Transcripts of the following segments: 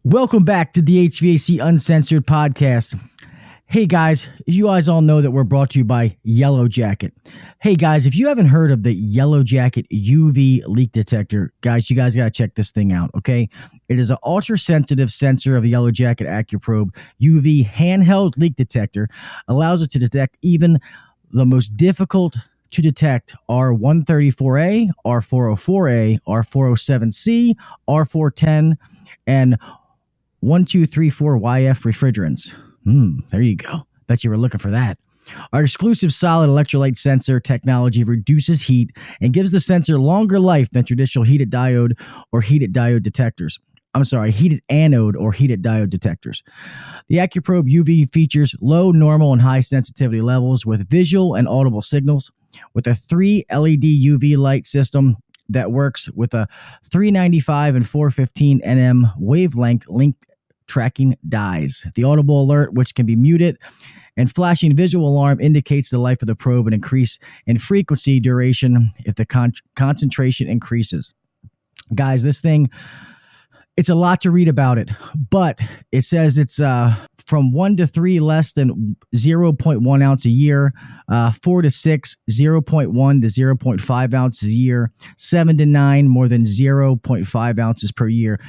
Welcome back to the HVAC Uncensored podcast. Hey guys, you guys all know that we're brought to you by Yellow Jacket. Hey guys, if you haven't heard of the Yellow Jacket UV leak detector, guys, you guys got to check this thing out, okay? It is an ultra-sensitive sensor of the Yellow Jacket AccuProbe UV handheld leak detector. Allows it to detect even the most difficult to detect R134A, R404A, R407C, R410, and 1234YF refrigerants. There you go. Bet you were looking for that. Our exclusive solid electrolyte sensor technology reduces heat and gives the sensor longer life than traditional heated diode or heated diode detectors. Heated anode or heated diode detectors. The AccuProbe UV features low, normal, and high sensitivity levels with visual and audible signals with a 3 LED UV light system that works with a 395 and 415 nm wavelength link tracking dyes. The audible alert, which can be muted, and flashing visual alarm indicates the life of the probe and increase in frequency duration if the concentration increases. Guys, this thing, it's a lot to read about it, but it says it's from 1 to 3 less than 0.1 ounce a year, 4 to 6, 0.1 to 0.5 ounces a year, 7 to 9, more than 0.5 ounces per year.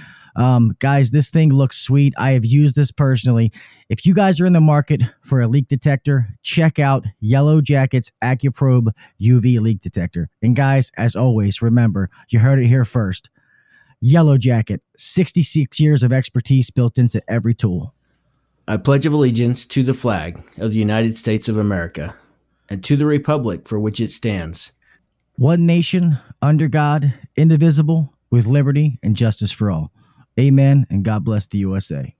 Guys, this thing looks sweet. I have used this personally. If you guys are in the market for a leak detector, check out Yellow Jacket's AccuProbe UV leak detector. And guys, as always, remember, you heard it here first. Yellow Jacket, 66 years of expertise built into every tool. I pledge allegiance to the flag of the United States of America and to the republic for which it stands. One nation, under God, indivisible, with liberty and justice for all. Amen, and God bless the USA.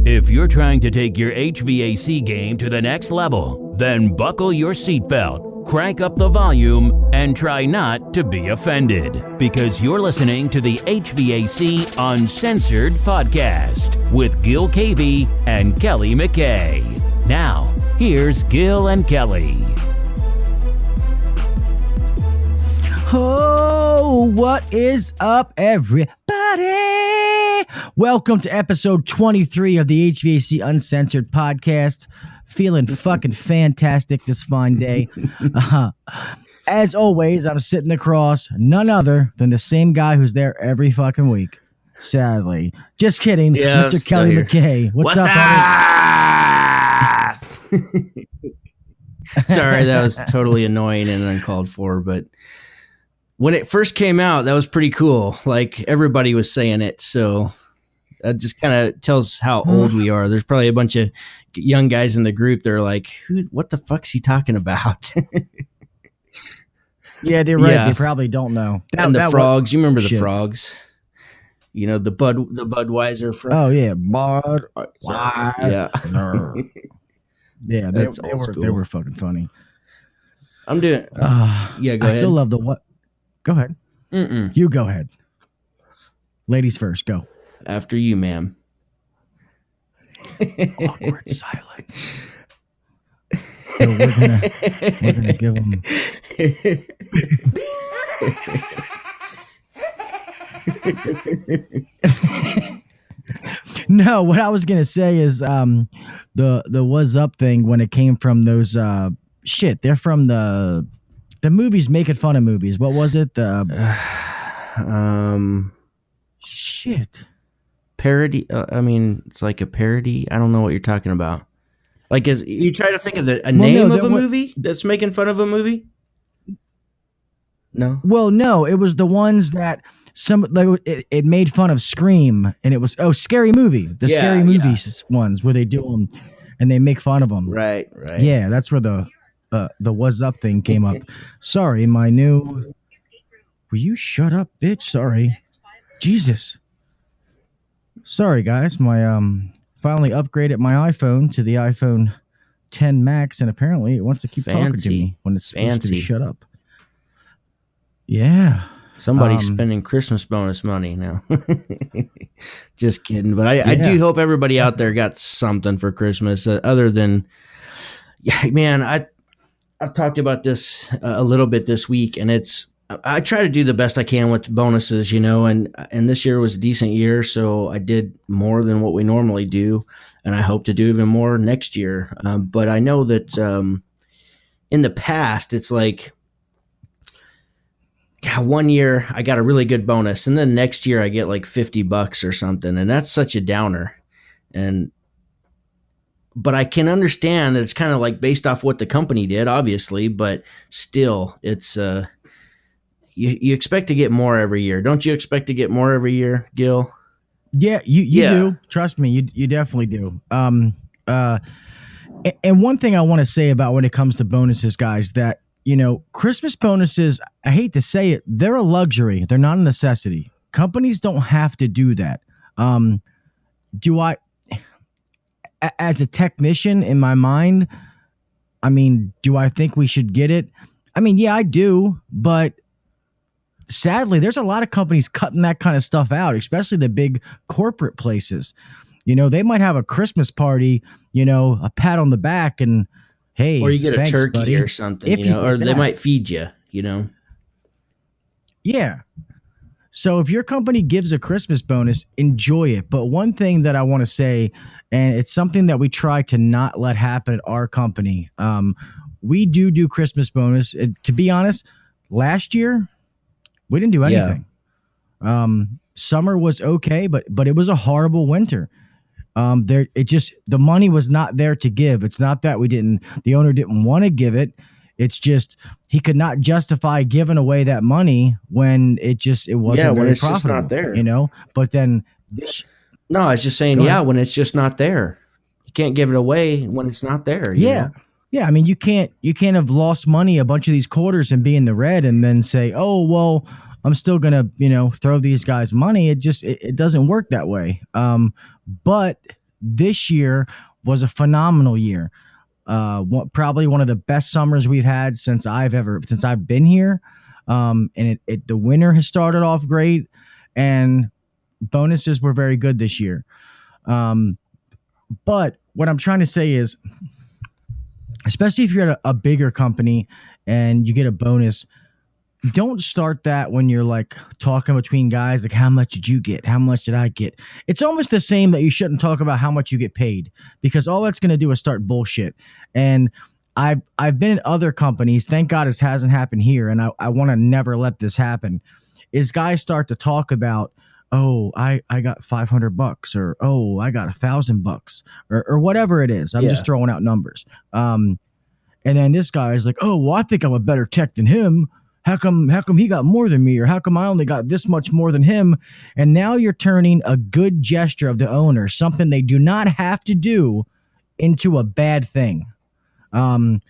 If you're trying to take your HVAC game to the next level, then buckle your seatbelt, crank up the volume, and try not to be offended. Because you're listening to the HVAC Uncensored podcast with Gil Cavey and Kelly McKay. Now, here's Gil and Kelley. Oh, what is up, everybody? Welcome to episode 23 of the HVAC Uncensored podcast. Feeling fucking fantastic this fine day. As always, I'm sitting across none other than the same guy who's there every fucking week. Sadly. Just kidding, Yeah, Mr. Kelly McKay. What's up? Sorry, that was totally annoying and uncalled for, but when it first came out, that was pretty cool. Like, everybody was saying it, so that just kind of tells how old we are. There's probably a bunch of young guys in the group that are like, what the fuck's he talking about? Yeah, they're right. Yeah. They probably don't know. And the frogs. You remember the frogs? You know, the Budweiser frog. Oh, yeah. Budweiser. Yeah. Yeah, they were fucking funny. I'm doing... go ahead. I still love the what... Go ahead. You go ahead. Ladies first, go. After you, ma'am. Awkward silence. So we're gonna give them. No, what I was gonna say is the "was up" thing when it came from those they're from the movies making fun of movies. What was it? Parody. It's like a parody. I don't know what you're talking about. Like, is you try to think of a name of a movie that's making fun of a movie? No. Well, no, it was the ones that it made fun of Scream, and it was Scary Movie. The Scary Movies ones where they do them and they make fun of them. Right. Yeah, that's where the "was up" thing came up. Sorry, my new. Will you shut up, bitch? Sorry. Jesus. Sorry, guys. My finally upgraded my iPhone to the iPhone 10 max, and apparently it wants to keep talking to Fancy. me when it's supposed to be Fancy. shut up. Yeah. Somebody's spending Christmas bonus money now. Just kidding. But I do hope everybody out there got something for Christmas other than, man, I've talked about this a little bit this week, and I try to do the best I can with bonuses, and this year was a decent year, so I did more than what we normally do, and I hope to do even more next year. But I know that in the past, it's like, one year I got a really good bonus, and then next year I get like $50 or something, and that's such a downer. But I can understand that it's kind of like based off what the company did, obviously, but still, it's you expect to get more every year. Don't you expect to get more every year, Gil? Yeah, you do. Trust me, you definitely do. And one thing I want to say about when it comes to bonuses, guys, that Christmas bonuses, I hate to say it, they're a luxury. They're not a necessity. Companies don't have to do that. Do I, as a technician in my mind, do I think we should get it? Yeah, I do. But sadly, there's a lot of companies cutting that kind of stuff out, especially the big corporate places. They might have a Christmas party, a pat on the back and, hey, or you get thanks, a turkey buddy, or something, or they might feed you, Yeah. So if your company gives a Christmas bonus, enjoy it. But one thing that I want to say, and it's something that we try to not let happen at our company, we do Christmas bonus. To be honest, last year we didn't do anything. Summer was okay, but it was a horrible winter. The money was not there to give. It's not that the owner didn't want to give it. It's just he could not justify giving away that money when it wasn't very it's profitable, just not there. But then no, I was just saying, when it's just not there, you can't give it away when it's not there. You know? Yeah. You can't have lost money a bunch of these quarters and be in the red and then say, oh, well, I'm still going to, throw these guys money. It doesn't work that way. But this year was a phenomenal year. Probably one of the best summers we've had since I've been here. And the winter has started off great, and bonuses were very good this year. But what I'm trying to say is, especially if you're at a bigger company and you get a bonus, don't start that when you're like talking between guys, like, how much did you get? How much did I get? It's almost the same that you shouldn't talk about how much you get paid, because all that's going to do is start bullshit. And I've been in other companies. Thank God it hasn't happened here. And I want to never let this happen. Is guys start to talk about, oh, I got $500 or, oh, I got $1,000 or whatever it is. I'm just throwing out numbers. And then this guy is like, oh, well, I think I'm a better tech than him. How come he got more than me? Or how come I only got this much more than him? And now you're turning a good gesture of the owner, something they do not have to do, into a bad thing. And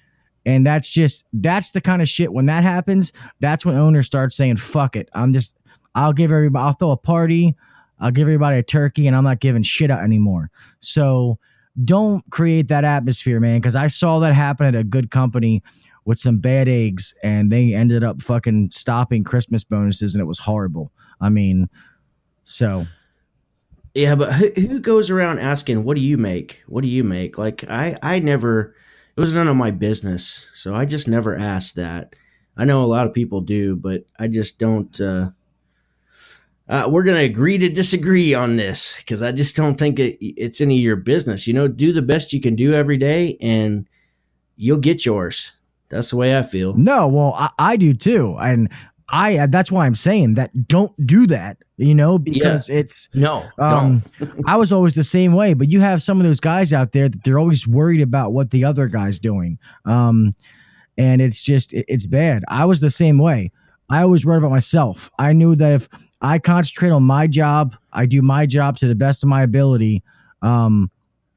that's the kind of shit. When that happens, that's when owners start saying, fuck it. I'll throw a party. I'll give everybody a turkey, and I'm not giving shit out anymore. So don't create that atmosphere, man. Cause I saw that happen at a good company with some bad eggs, and they ended up fucking stopping Christmas bonuses, and it was horrible. Yeah, but who goes around asking, what do you make? What do you make? Like, I never, it was none of my business. So I just never asked that. I know a lot of people do, but I just don't, we're going to agree to disagree on this, because I just don't think it's any of your business. Do the best you can do every day, and you'll get yours. That's the way I feel. No, well, I do too. And that's why I'm saying that don't do that, because it's no. I was always the same way, but you have some of those guys out there that they're always worried about what the other guy's doing. And it's bad. I was the same way. I always worried about myself. I knew that if I concentrate on my job, I do my job to the best of my ability,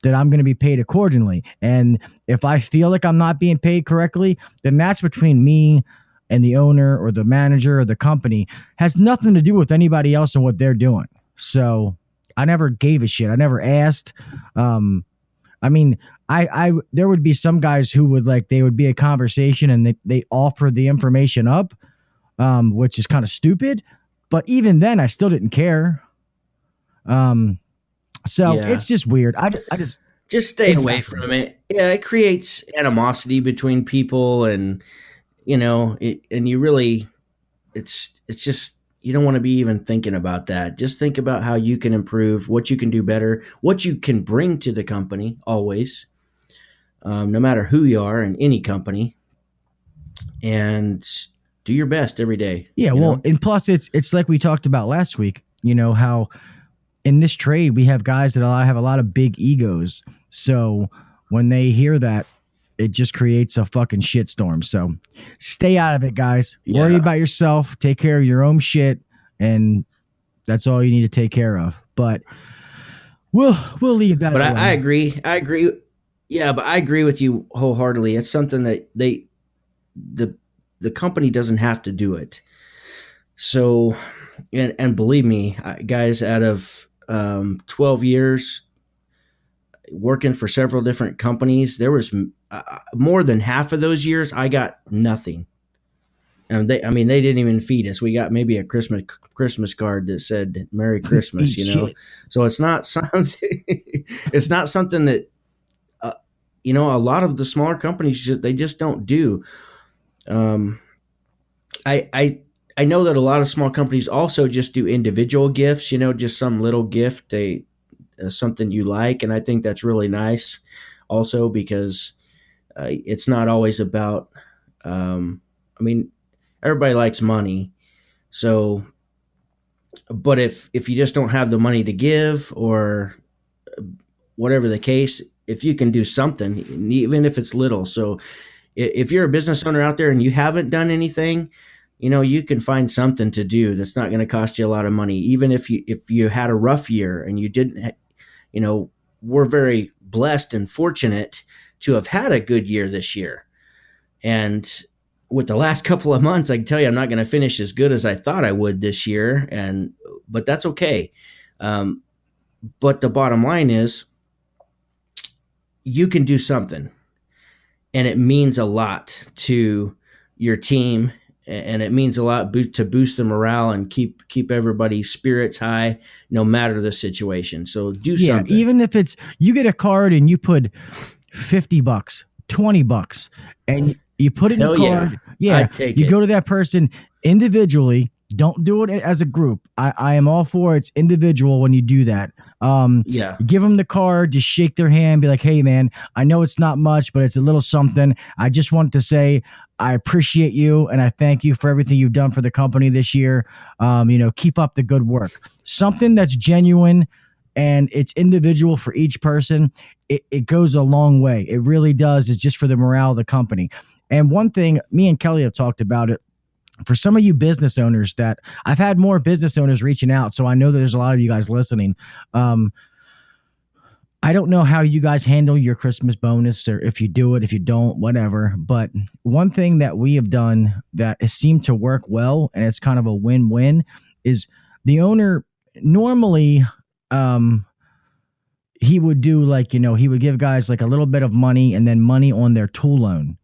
that I'm going to be paid accordingly. And if I feel like I'm not being paid correctly, then that's between me and the owner or the manager or the company. Has nothing to do with anybody else and what they're doing. So I never gave a shit. I never asked. I mean, there would be some guys who would like, they would be a conversation and they offer the information up, which is kind of stupid. But even then, I still didn't care. So it's just weird. I just stay away from it. Yeah, it creates animosity between people, and and you really, it's just, you don't want to be even thinking about that. Just think about how you can improve, what you can do better, what you can bring to the company always, no matter who you are in any company, and do your best every day. Yeah, well, and plus it's like we talked about last week, how in this trade we have guys that have a lot of big egos. So when they hear that, it just creates a fucking shitstorm. So stay out of it, guys. Yeah. Worry about yourself. Take care of your own shit, and that's all you need to take care of. But we'll leave that. But I agree. Yeah, but I agree with you wholeheartedly. It's something that the company doesn't have to do it. So, and believe me, guys, out of 12 years working for several different companies, there was more than half of those years I got nothing. And they didn't even feed us. We got maybe a Christmas card that said "Merry Christmas," So it's not something. It's not something that a lot of the smaller companies they just don't do. I know that a lot of small companies also just do individual gifts. Just some little gift, something you like, and I think that's really nice. Also, because it's not always about. Everybody likes money, so. But if you just don't have the money to give, or whatever the case, if you can do something, even if it's little. So if you're a business owner out there and you haven't done anything, you can find something to do that's not going to cost you a lot of money. Even if you had a rough year and you didn't, we're very blessed and fortunate to have had a good year this year. And with the last couple of months, I can tell you I'm not going to finish as good as I thought I would this year. But that's okay. But the bottom line is, you can do something, and it means a lot to your team, and it means a lot to boost the morale and keep everybody's spirits high, no matter the situation. So do something. Even if it's, you get a card and you put $50, $20, and you put it in the card. Yeah, I'd take it. You go to that person individually. Don't do it as a group. I am all for it's individual when you do that. Give them the card, just shake their hand, be like, hey, man, I know it's not much, but it's a little something. I just wanted to say I appreciate you, and I thank you for everything you've done for the company this year. Keep up the good work. Something that's genuine and it's individual for each person, it goes a long way. It really does. It's just for the morale of the company. And one thing, me and Kelly have talked about it, for some of you business owners that I've had more business owners reaching out. So I know that there's a lot of you guys listening. I don't know how you guys handle your Christmas bonus, or if you do it, if you don't, whatever. But one thing that we have done that has seemed to work well, and it's kind of a win-win, is the owner normally, he would do like, he would give guys like a little bit of money and then money on their tool loan,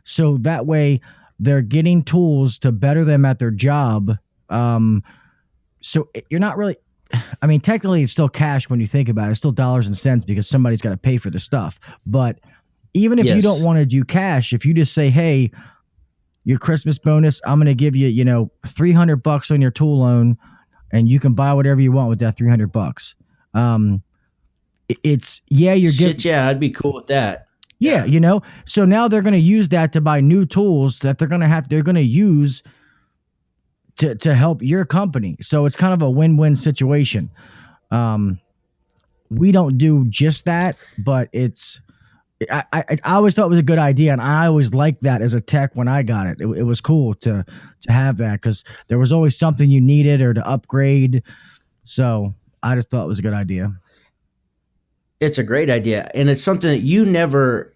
so that way they're getting tools to better them at their job. So you're not really, technically it's still cash when you think about it. It's still dollars and cents because somebody's got to pay for the stuff. But even if you don't want to do cash, if you just say, hey, your Christmas bonus, I'm going to give you, $300 on your tool loan, and you can buy whatever you want with that $300. I'd be cool with that. Yeah, so now they're going to use that to buy new tools that they're going to use to help your company. So it's kind of a win-win situation. We don't do just that, but I always thought it was a good idea, and I always liked that as a tech when I got it. It was cool to have that because there was always something you needed or to upgrade. So I just thought it was a good idea. It's a great idea, and it's something that you never.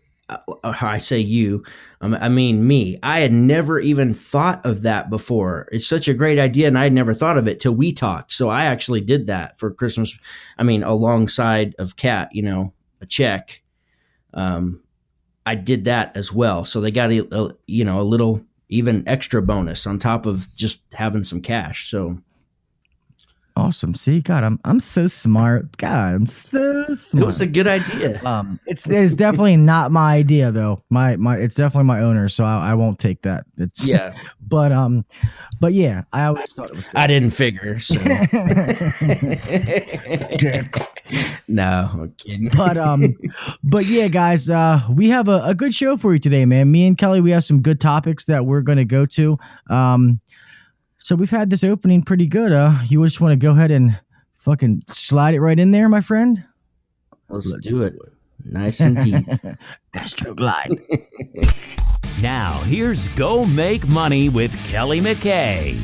I say you, I mean me. I had never even thought of that before. It's such a great idea, and I had never thought of it till we talked. So I actually did that for Christmas. Alongside of Kat, a check, I did that as well. So they got a little even extra bonus on top of just having some cash. So awesome. See, God, I'm so smart. God, I'm so smart. it was a good idea. It's definitely not my idea though. My it's definitely my owner, so I won't take that. It's Yeah. But yeah, I always thought it was good. I didn't figure. So. No, I'm kidding. But yeah, guys, we have a good show for you today, man. Me and Kelly, we have some good topics that we're going to go to. So we've had this opening pretty good. You just want to go ahead and fucking slide it right in there, my friend? Let's do it. Nice and deep. Astro Glide. Now, here's Go Make Money with Kelly McKay.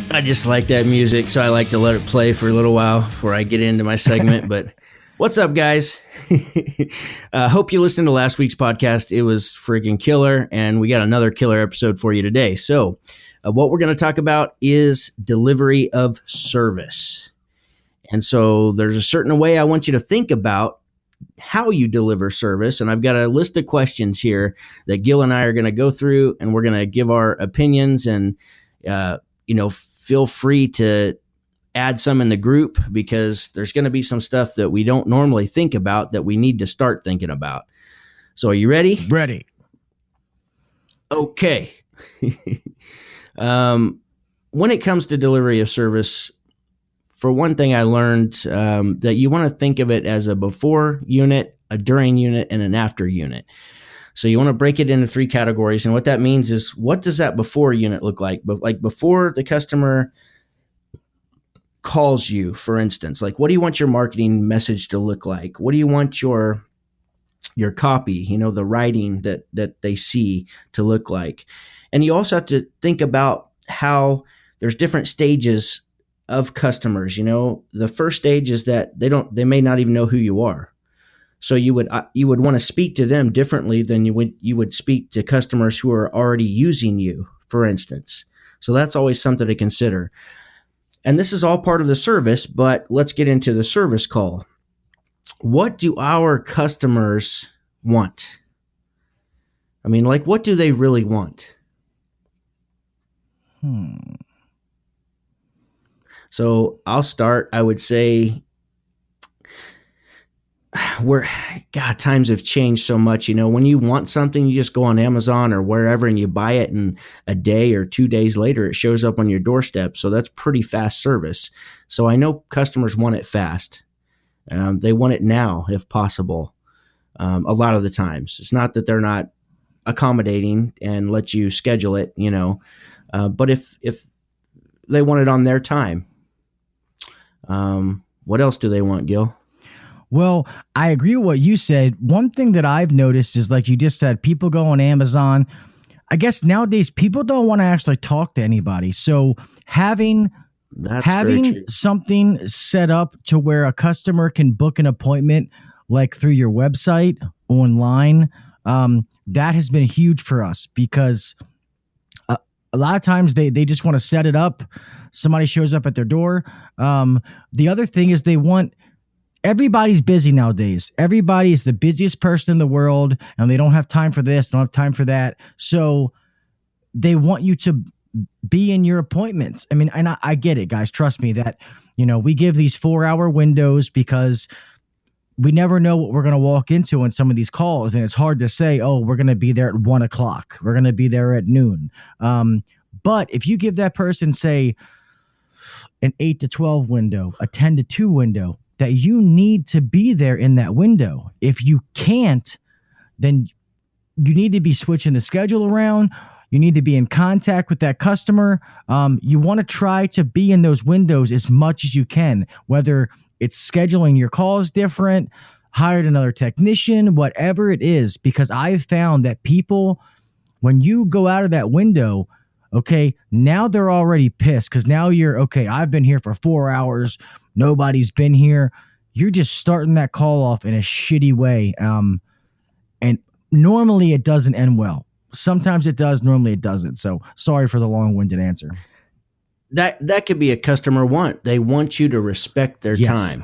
I just like that music, so I like to let it play for a little while before I get into my segment. But what's up, guys? Hope you listened to last week's podcast. It was freaking killer, and we got another killer episode for you today. So what we're going to talk about is delivery of service. And so there's a certain way I want you to think about how you deliver service. And I've got a list of questions here that Gil and I are going to go through, and we're going to give our opinions, and, feel free to add some in the group, because there's going to be some stuff that we don't normally think about that we need to start thinking about. So are you ready? Ready. Okay. When it comes to delivery of service, for one thing, I learned that you want to think of it as a before unit, a during unit, and an after unit. So you want to break it into 3 categories. And what that means is, what does that before unit look like? But like before the customer calls you, for instance, like, what do you want your marketing message to look like? What do you want your copy, the writing that they see to look like? And you also have to think about how there's different stages of customers. The first stage is that they may not even know who you are. So you would want to speak to them differently than you would speak to customers who are already using you, for instance. So that's always something to consider. And this is all part of the service, but let's get into the service call. What do our customers want? I mean, like, what do they really want? So I'll start. I would say times have changed so much. When you want something, you just go on Amazon or wherever and you buy it, and a day or 2 days later, it shows up on your doorstep. So that's pretty fast service. So I know customers want it fast. They want it now, if possible. A lot of the times, it's not that they're not accommodating and let you schedule it, but if they want it on their time, what else do they want, Gil? Well, I agree with what you said. One thing that I've noticed is, like you just said, people go on Amazon. I guess nowadays people don't want to actually talk to anybody. So having something set up to where a customer can book an appointment, like through your website, online, that has been huge for us, because a lot of times they just want to set it up. Somebody shows up at their door. The other thing is everybody's busy nowadays. Everybody is the busiest person in the world, and they don't have time for this, don't have time for that. So they want you to be in your appointments. I mean, and I get it, guys. Trust me that, we give these 4-hour windows because we never know what we're going to walk into in some of these calls. And it's hard to say, oh, we're going to be there at 1:00. We're going to be there at noon. But if you give that person, say, an 8 to 12 window, a 10 to 2 window, that you need to be there in that window. If you can't, then you need to be switching the schedule around. You need to be in contact with that customer. You want to try to be in those windows as much as you can, whether it's scheduling your calls different, hired another technician, whatever it is, because I've found that people, when you go out of that window, okay, now they're already pissed, because now I've been here for 4 hours. Nobody's been here. You're just starting that call off in a shitty way. And normally it doesn't end well. sometimes it does, normally it doesn't. So sorry for the long-winded answer. That could be a customer want. They want you to respect their time.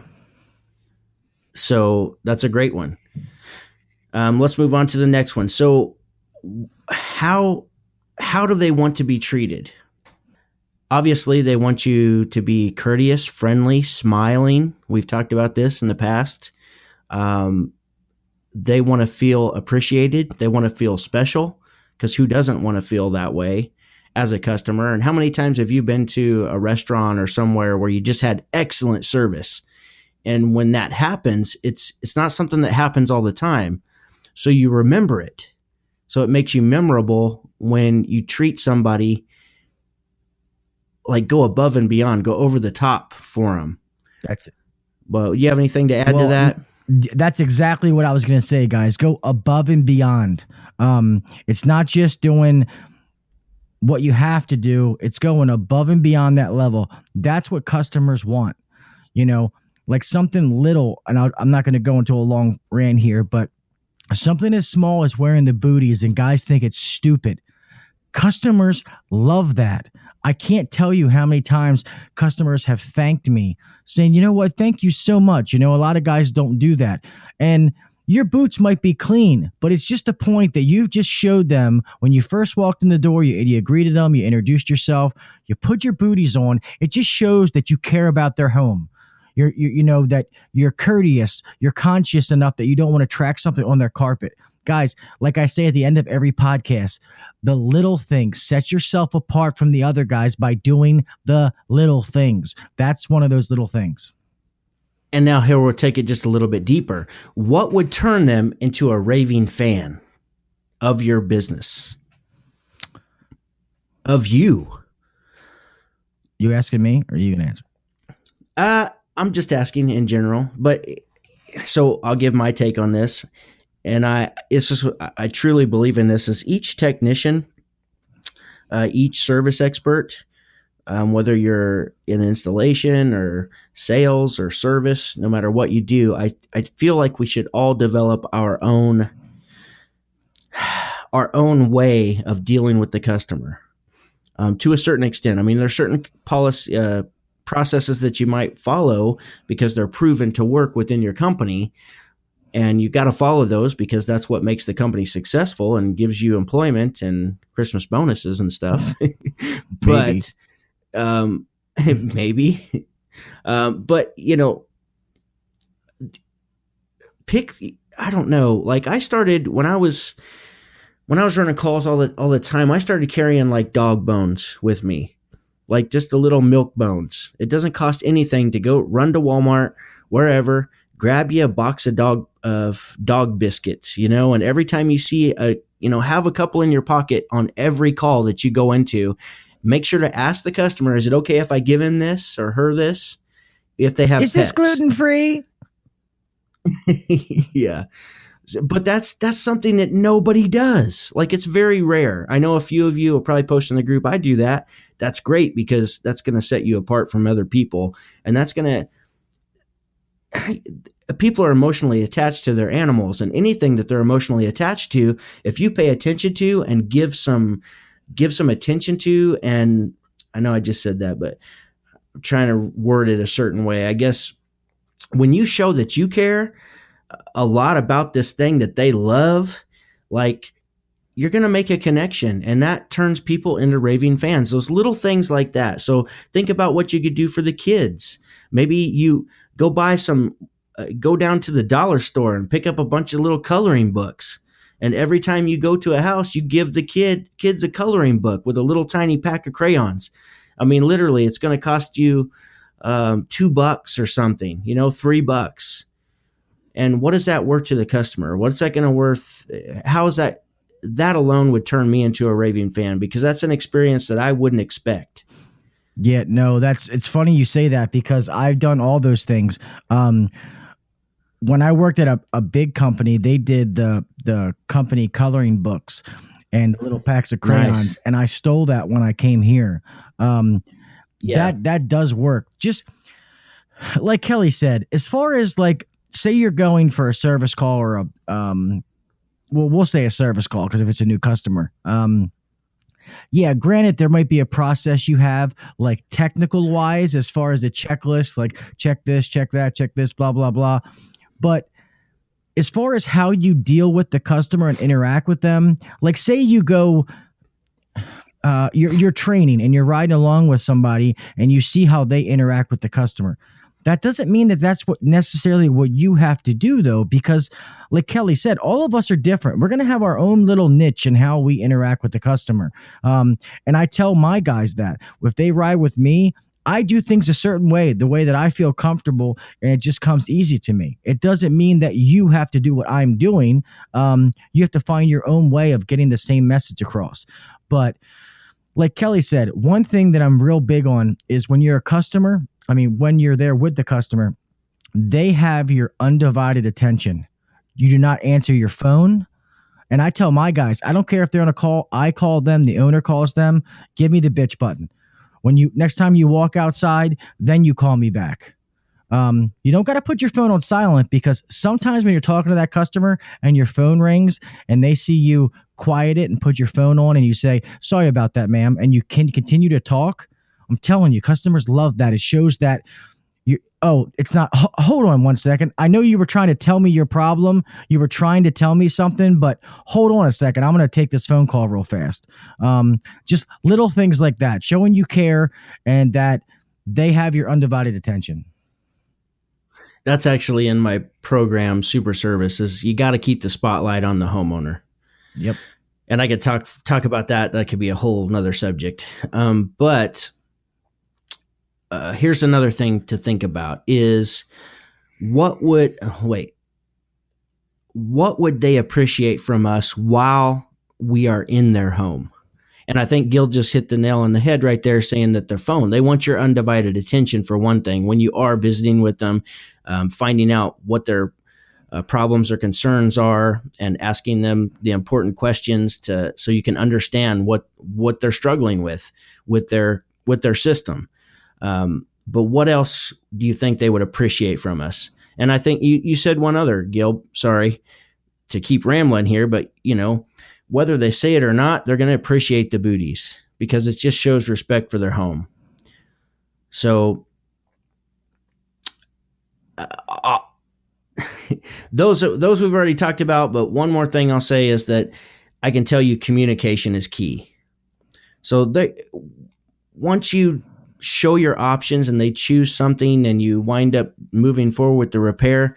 So that's a great one. Let's move on to the next one. So how do they want to be treated? Obviously, they want you to be courteous, friendly, smiling. We've talked about this in the past. They want to feel appreciated. They want to feel special, because who doesn't want to feel that way as a customer? And how many times have you been to a restaurant or somewhere where you just had excellent service? And when that happens, it's not something that happens all the time. So you remember it. So it makes you memorable when you treat somebody, like go above and beyond, go over the top for them. That's it. Well, you have anything to add to that? That's exactly what I was going to say, guys. Go above and beyond. It's not just doing what you have to do. It's going above and beyond that level. That's what customers want. You know, like something little, and I'm not going to go into a long rant here, but something as small as wearing the booties, and guys think it's stupid. Customers love that. I can't tell you how many times customers have thanked me saying, you know what, thank you so much. You know, a lot of guys don't do that. And your boots might be clean, but it's just a point that you've just showed them when you first walked in the door, you greeted them, you introduced yourself, you put your booties on. It just shows that you care about their home. You know, that you're courteous, you're conscious enough that you don't want to track something on their carpet. Guys, like I say at the end of every podcast, the little things, set yourself apart from the other guys by doing the little things. That's one of those little things. And now here we'll take it just a little bit deeper. What would turn them into a raving fan of your business? Of you? You asking me, or are you going to answer? I'm just asking in general, but so I'll give my take on this. And I truly believe in this, is each technician, each service expert, whether you're in installation or sales or service, no matter what you do, I feel like we should all develop our own way of dealing with the customer, to a certain extent. I mean, there's certain policy processes that you might follow because they're proven to work within your company. And you got to follow those because that's what makes the company successful and gives you employment and Christmas bonuses and stuff. But maybe. But, you know, I don't know. Like I started when I was running calls all the time, I started carrying like dog bones with me, like just the little milk bones. It doesn't cost anything to go run to Walmart, wherever, grab you a box of dog biscuits, you know, and every time you see have a couple in your pocket on every call that you go into, make sure to ask the customer, is it okay if I give him this or her this? If they have pets. Is this gluten-free? Yeah. But that's something that nobody does. Like, it's very rare. I know a few of you will probably post in the group, I do that. That's great because that's going to set you apart from other people. And that's going to, people are emotionally attached to their animals, and anything that they're emotionally attached to, if you pay attention to and give some attention to, and I know I just said that, but I'm trying to word it a certain way. I guess when you show that you care a lot about this thing that they love, like, you're going to make a connection, and that turns people into raving fans. Those little things like that. So think about what you could do for the kids. Maybe you go buy go down to the dollar store and pick up a bunch of little coloring books. And every time you go to a house, you give the kids a coloring book with a little tiny pack of crayons. I mean, literally, it's going to cost you $2 or something, $3. And what is that worth to the customer? What's that going to worth? How is that? That alone would turn me into a raving fan, because that's an experience that I wouldn't expect. Yeah, no, it's funny you say that, because I've done all those things. When I worked at a big company, they did the company coloring books and little packs of crayons. Nice. And I stole that when I came here. That does work. Just like Kelly said, as far as, like, say you're going for a service call or well, we'll say a service call, because if it's a new customer, yeah, granted, there might be a process you have, like technical wise, as far as the checklist, like check this, check that, check this, blah, blah, blah. But as far as how you deal with the customer and interact with them, like say you go, you're training and you're riding along with somebody and you see how they interact with the customer. That doesn't mean that that's what necessarily what you have to do, though, because like Kelly said, all of us are different. We're going to have our own little niche in how we interact with the customer. And I tell my guys that if they ride with me, I do things a certain way, the way that I feel comfortable, and it just comes easy to me. It doesn't mean that you have to do what I'm doing. You have to find your own way of getting the same message across. But like Kelly said, one thing that I'm real big on is when you're a customer, when you're there with the customer, they have your undivided attention. You do not answer your phone. And I tell my guys, I don't care if they're on a call, I call them, the owner calls them, give me the bitch button. Next time you walk outside, then you call me back. You don't got to put your phone on silent, because sometimes when you're talking to that customer and your phone rings and they see you quiet it and put your phone on and you say, sorry about that, ma'am, and you can continue to talk, I'm telling you, customers love that. It shows that it's not, hold on one second. I know you were trying to tell me your problem. You were trying to tell me something, but hold on a second. I'm going to take this phone call real fast. Just little things like that, showing you care and that they have your undivided attention. That's actually in my program, Super Service, is you got to keep the spotlight on the homeowner. Yep. And I could talk about that. That could be a whole nother subject. But here's another thing to think about is what would they appreciate from us while we are in their home? And I think Gil just hit the nail on the head right there, saying that their phone, they want your undivided attention for one thing. When you are visiting with them, finding out what their problems or concerns are and asking them the important questions so you can understand what they're struggling with their system. But what else do you think they would appreciate from us? And I think you said one other, Gil, sorry to keep rambling here, but whether they say it or not, they're going to appreciate the booties because it just shows respect for their home. So those we've already talked about, but one more thing I'll say is that I can tell you communication is key. So once you show your options and they choose something and you wind up moving forward with the repair,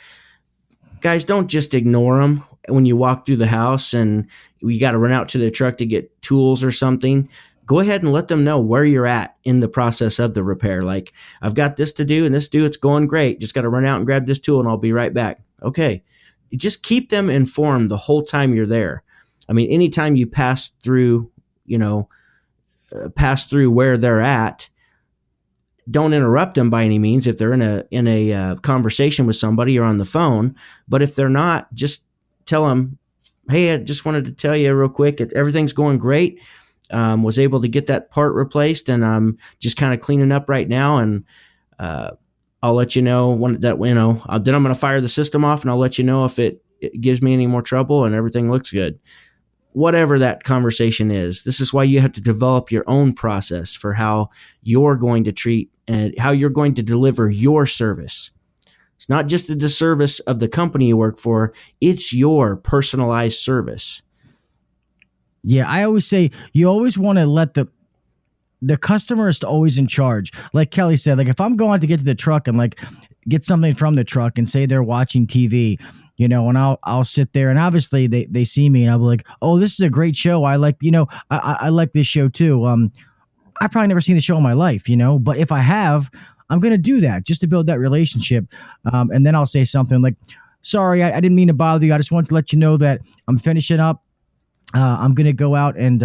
guys, don't just ignore them when you walk through the house and you got to run out to the truck to get tools or something. Go ahead and let them know where you're at in the process of the repair. Like, I've got this to do and it's going great. Just got to run out and grab this tool and I'll be right back. Okay. Just keep them informed the whole time you're there. Anytime you pass through where they're at, don't interrupt them by any means if they're in a conversation with somebody or on the phone. But if they're not, just tell them, hey, I just wanted to tell you real quick, everything's going great. Was able to get that part replaced, and I'm just kind of cleaning up right now. And I'll let you know then I'm going to fire the system off, and I'll let you know if it gives me any more trouble and everything looks good. Whatever that conversation is, this is why you have to develop your own process for how you're going to treat and how you're going to deliver your service. It's not just the service of the company you work for. It's your personalized service. Yeah, I always say you always want to let the customer is always in charge. Like Kelly said, like if I'm going to get to the truck and like get something from the truck and say they're watching TV, and I'll sit there and obviously they see me and I'll be like, oh, this is a great show. I like, I like this show too. I've probably never seen the show in my life, but if I have, I'm going to do that just to build that relationship. And then I'll say something like, sorry, I didn't mean to bother you. I just wanted to let you know that I'm finishing up. I'm going to go out and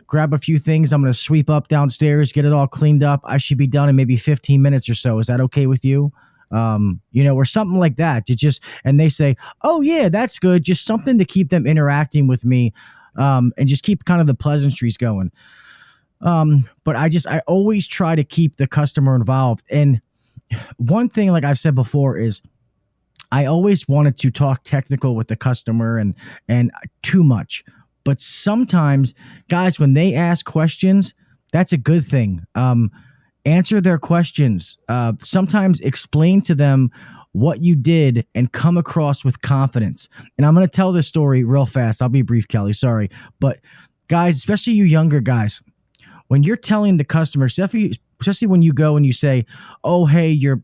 grab a few things. I'm going to sweep up downstairs, get it all cleaned up. I should be done in maybe 15 minutes or so. Is that okay with you? Or something like that. And they say, oh yeah, that's good. Just something to keep them interacting with me, and just keep kind of the pleasantries going. But I always try to keep the customer involved. And one thing, like I've said before, is I always wanted to talk technical with the customer and too much. But sometimes, guys, when they ask questions, that's a good thing. Answer their questions. Sometimes explain to them what you did and come across with confidence. And I'm going to tell this story real fast. I'll be brief, Kelly. Sorry. But guys, especially you younger guys, when you're telling the customer, especially when you go and you say, oh, hey, your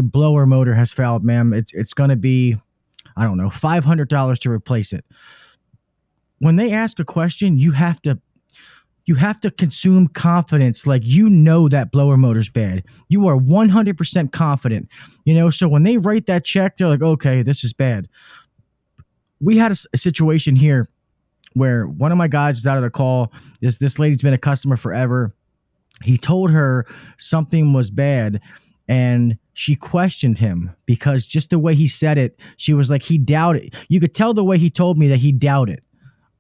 blower motor has failed, ma'am. It's going to be, I don't know, $500 to replace it. When they ask a question, you have to consume confidence. Like, that blower motor's bad. You are 100% confident, so when they write that check, they're like, okay, this is bad. We had a situation here where one of my guys is out of the call. This lady's been a customer forever. He told her something was bad, and she questioned him because just the way he said it, she was like, he doubted. You could tell the way he told me that he doubted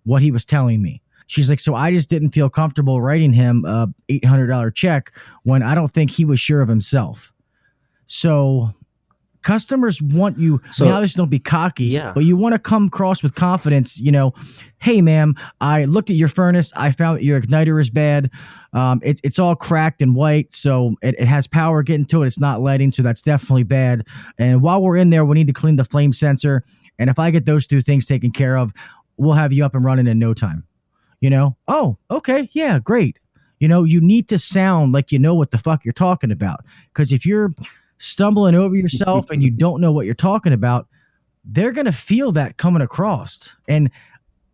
what he was telling me. She's like, so I just didn't feel comfortable writing him a $800 check when I don't think he was sure of himself. So customers want you, obviously don't be cocky, but you want to come across with confidence. Hey, ma'am, I looked at your furnace. I found that your igniter is bad. It's all cracked and white, so it has power getting to it. It's not lighting, so that's definitely bad. And while we're in there, we need to clean the flame sensor. And if I get those two things taken care of, we'll have you up and running in no time. Oh, okay, yeah, great. You need to sound like you know what the fuck you're talking about. Because if you're stumbling over yourself and you don't know what you're talking about, they're going to feel that coming across. And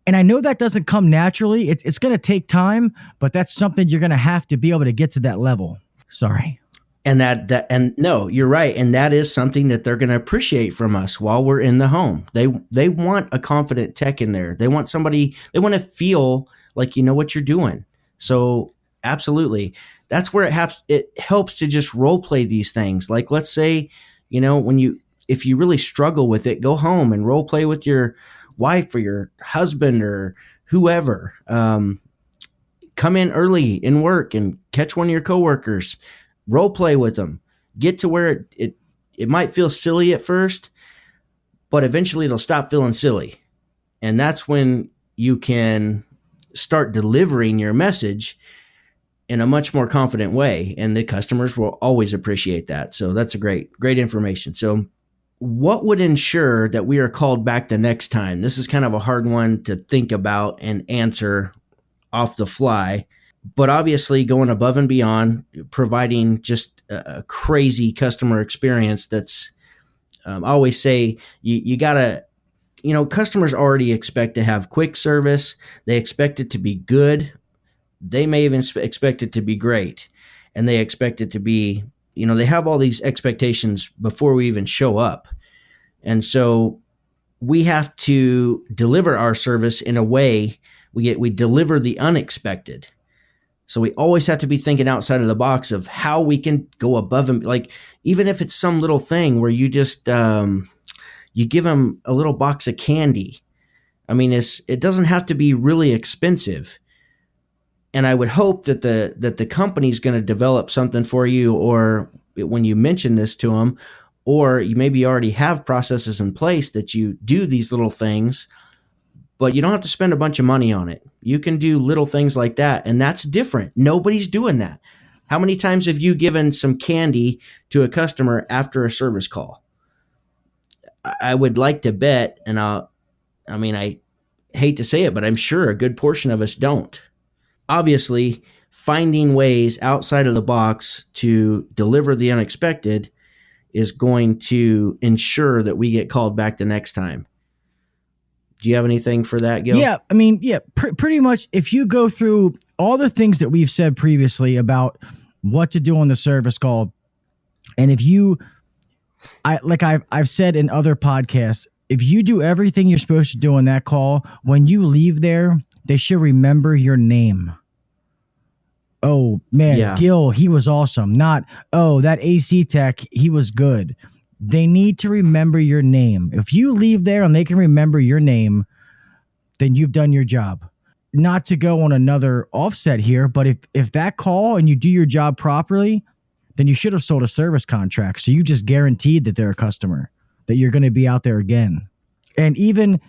I know that doesn't come naturally. It's going to take time, but that's something you're going to have to be able to get to that level. Sorry. And and no, you're right. And that is something that they're going to appreciate from us while we're in the home. They want a confident tech in there. They want they want to feel like you know what you're doing. So absolutely. That's where it helps to just role play these things. Like, let's say, if you really struggle with it, go home and role play with your wife or your husband or whoever. Come in early in work and catch one of your coworkers. Role play with them. Get to where it might feel silly at first, but eventually it'll stop feeling silly. And that's when you can start delivering your message in a much more confident way. And the customers will always appreciate that. So that's a great information. So what would ensure that we are called back the next time? This is kind of a hard one to think about and answer off the fly. But obviously going above and beyond, providing just a crazy customer experience that's, I always say you got to, customers already expect to have quick service. They expect it to be good. They may even expect it to be great. And they expect it to be, they have all these expectations before we even show up. And so we have to deliver our service in a way we deliver the unexpected. So we always have to be thinking outside of the box of how we can go above and even if it's some little thing where you just, you give them a little box of candy. I mean, it doesn't have to be really expensive. And I would hope that the company's going to develop something for you, or when you mention this to them, or you maybe already have processes in place that you do these little things, but you don't have to spend a bunch of money on it. You can do little things like that, and that's different. Nobody's doing that. How many times have you given some candy to a customer after a service call? I would like to bet, and I hate to say it, but I'm sure a good portion of us don't. Obviously, finding ways outside of the box to deliver the unexpected is going to ensure that we get called back the next time. Do you have anything for that, Gil? Yeah, pretty much if you go through all the things that we've said previously about what to do on the service call, and I've said in other podcasts, if you do everything you're supposed to do on that call, when you leave there, they should remember your name. Oh, man, yeah. Gil, he was awesome. Not, oh, that AC tech, he was good. They need to remember your name. If you leave there and they can remember your name, then you've done your job. Not to go on another offset here, but if that call and you do your job properly, then you should have sold a service contract. So you just guaranteed that they're a customer. that you're going to be out there again. And even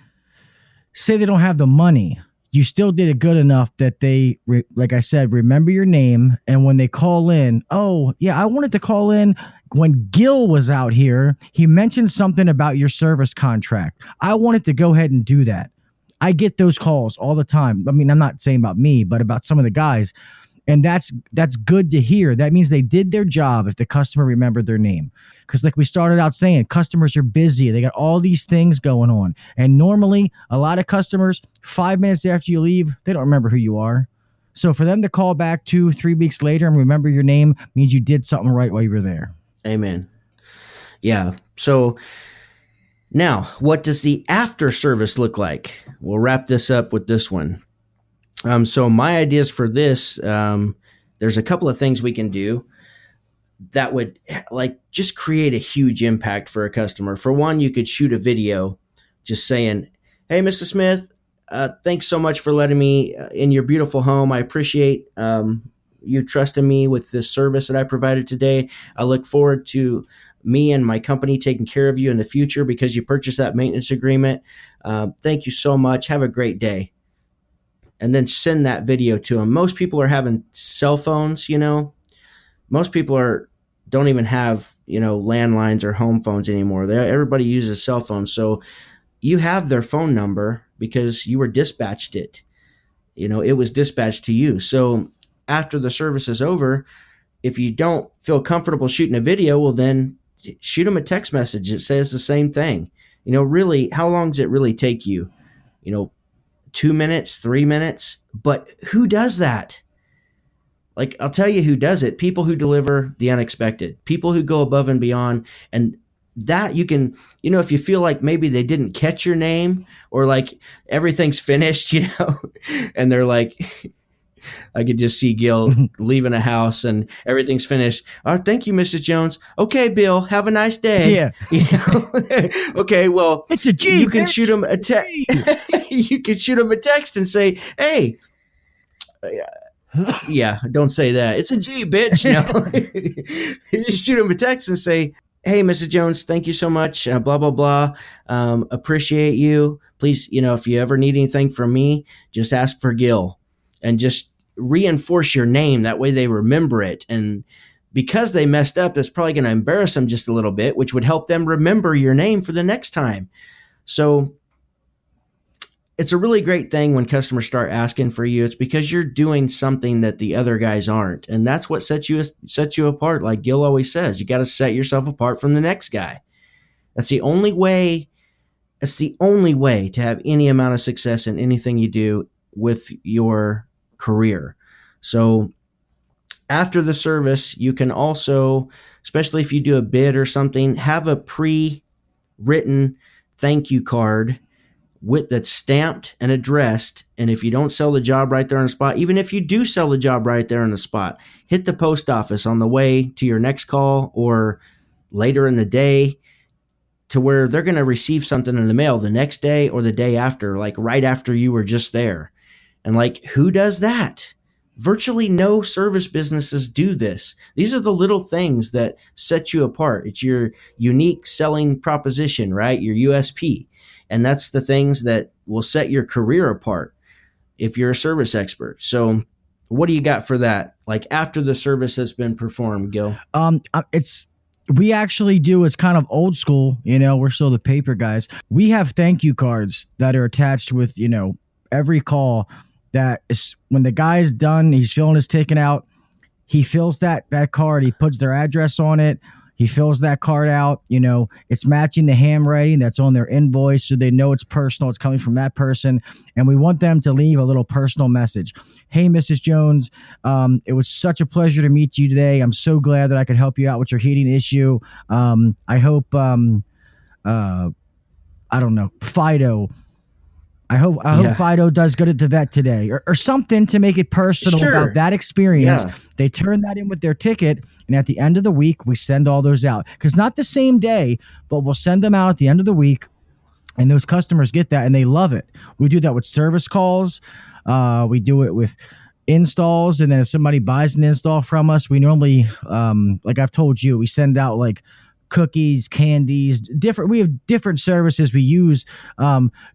say they don't have the money, you still did it good enough that they, like I said, remember your name. And when they call in, oh, yeah, I wanted to call in when Gil was out here. He mentioned something about your service contract. I wanted to go ahead and do that. I get those calls all the time. I mean, I'm not saying about me, but about some of the guys. And that's good to hear. That means they did their job if the customer remembered their name. Because like we started out saying, customers are busy. They got all these things going on. And normally, a lot of customers, 5 minutes after you leave, they don't remember who you are. So for them to call back 2-3 weeks later and remember your name means you did something right while you were there. Amen. Yeah. So now, what does the after service look like? We'll wrap this up with this one. So my ideas for this, there's a couple of things we can do that would like just create a huge impact for a customer. For one, you could shoot a video just saying, "Hey, Mrs. Smith, thanks so much for letting me in your beautiful home. I appreciate you trusting me with this service that I provided today. I look forward to me and my company taking care of you in the future because you purchased that maintenance agreement. Thank you so much. Have a great day." And then send that video to them. Most people are having cell phones, Most people don't even have, landlines or home phones anymore. Everybody uses cell phones. So you have their phone number because you were dispatched it. It was dispatched to you. So after the service is over, if you don't feel comfortable shooting a video, well, then shoot them a text message. It says the same thing. Really, how long does it really take you? 2 minutes, 3 minutes, but who does that? Like, I'll tell you who does it. People who deliver the unexpected, people who go above and beyond. And that you can, if you feel like maybe they didn't catch your name or like everything's finished, and they're like, I could just see Gil leaving a house and everything's finished. Oh, thank you, Mrs. Jones. Okay, Bill, have a nice day. Yeah. Okay, well, it's a G. You can shoot him a text. You can shoot him a text and say, "Hey, yeah, don't say that. It's a G, bitch." No, you just shoot him a text and say, "Hey, Mrs. Jones, thank you so much. Blah blah blah. Appreciate you. Please, if you ever need anything from me, just ask for Gil." And just reinforce your name. That way they remember it. And because they messed up, that's probably going to embarrass them just a little bit, which would help them remember your name for the next time. So it's a really great thing when customers start asking for you. It's because you're doing something that the other guys aren't. And that's what sets you apart. Like Gil always says, you got to set yourself apart from the next guy. That's the only way. That's the only way to have any amount of success in anything you do with your career. So after the service, you can also, especially if you do a bid or something, have a pre-written thank you card that's stamped and addressed. And if you don't sell the job right there on the spot, even if you do sell the job right there on the spot, hit the post office on the way to your next call or later in the day to where they're going to receive something in the mail the next day or the day after, like right after you were just there. And like, who does that? Virtually no service businesses do this. These are the little things that set you apart. It's your unique selling proposition, right? Your USP. And that's the things that will set your career apart if you're a service expert. So what do you got for that? Like after the service has been performed, Gil? We actually do. It's kind of old school. We're still the paper guys. We have thank you cards that are attached with, every call. That is when the guy's done, he's filling his ticket out. He fills that card. He puts their address on it. He fills that card out. It's matching the handwriting that's on their invoice, so they know it's personal. It's coming from that person. And we want them to leave a little personal message. Hey, Mrs. Jones, it was such a pleasure to meet you today. I'm so glad that I could help you out with your heating issue. I hope, I don't know, Fido. I hope Fido does good at the vet today or something to make it personal about that experience. Yeah. They turn that in with their ticket. And at the end of the week, we send all those out because not the same day, but we'll send them out at the end of the week. And those customers get that and they love it. We do that with service calls. We do it with installs. And then if somebody buys an install from us, we normally, like I've told you, we send out like cookies, candies, different. We have different services we use.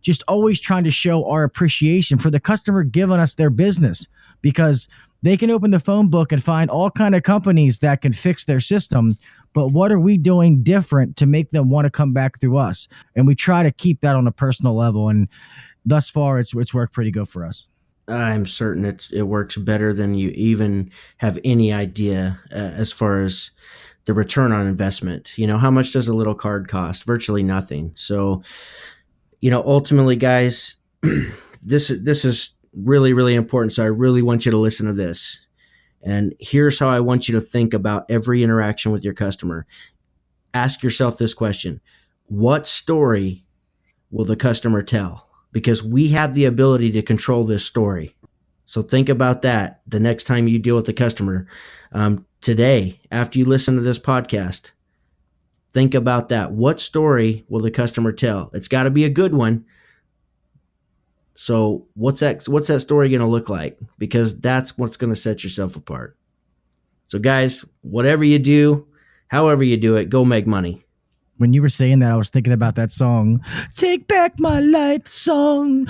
Just always trying to show our appreciation for the customer giving us their business, because they can open the phone book and find all kind of companies that can fix their system. But what are we doing different to make them want to come back through us? And we try to keep that on a personal level. And thus far, it's worked pretty good for us. I'm certain it works better than you even have any idea as far as the return on investment. How much does a little card cost? Virtually nothing. So, ultimately, guys, this is really, really important. So I really want you to listen to this. And here's how I want you to think about every interaction with your customer. Ask yourself this question: what story will the customer tell? Because we have the ability to control this story. So think about that the next time you deal with the customer. Today, after you listen to this podcast, think about that. What story will the customer tell? It's got to be a good one. So what's that story going to look like? Because that's what's going to set yourself apart. So guys, whatever you do, however you do it, go make money. When you were saying that, I was thinking about that song, Take Back My Life song.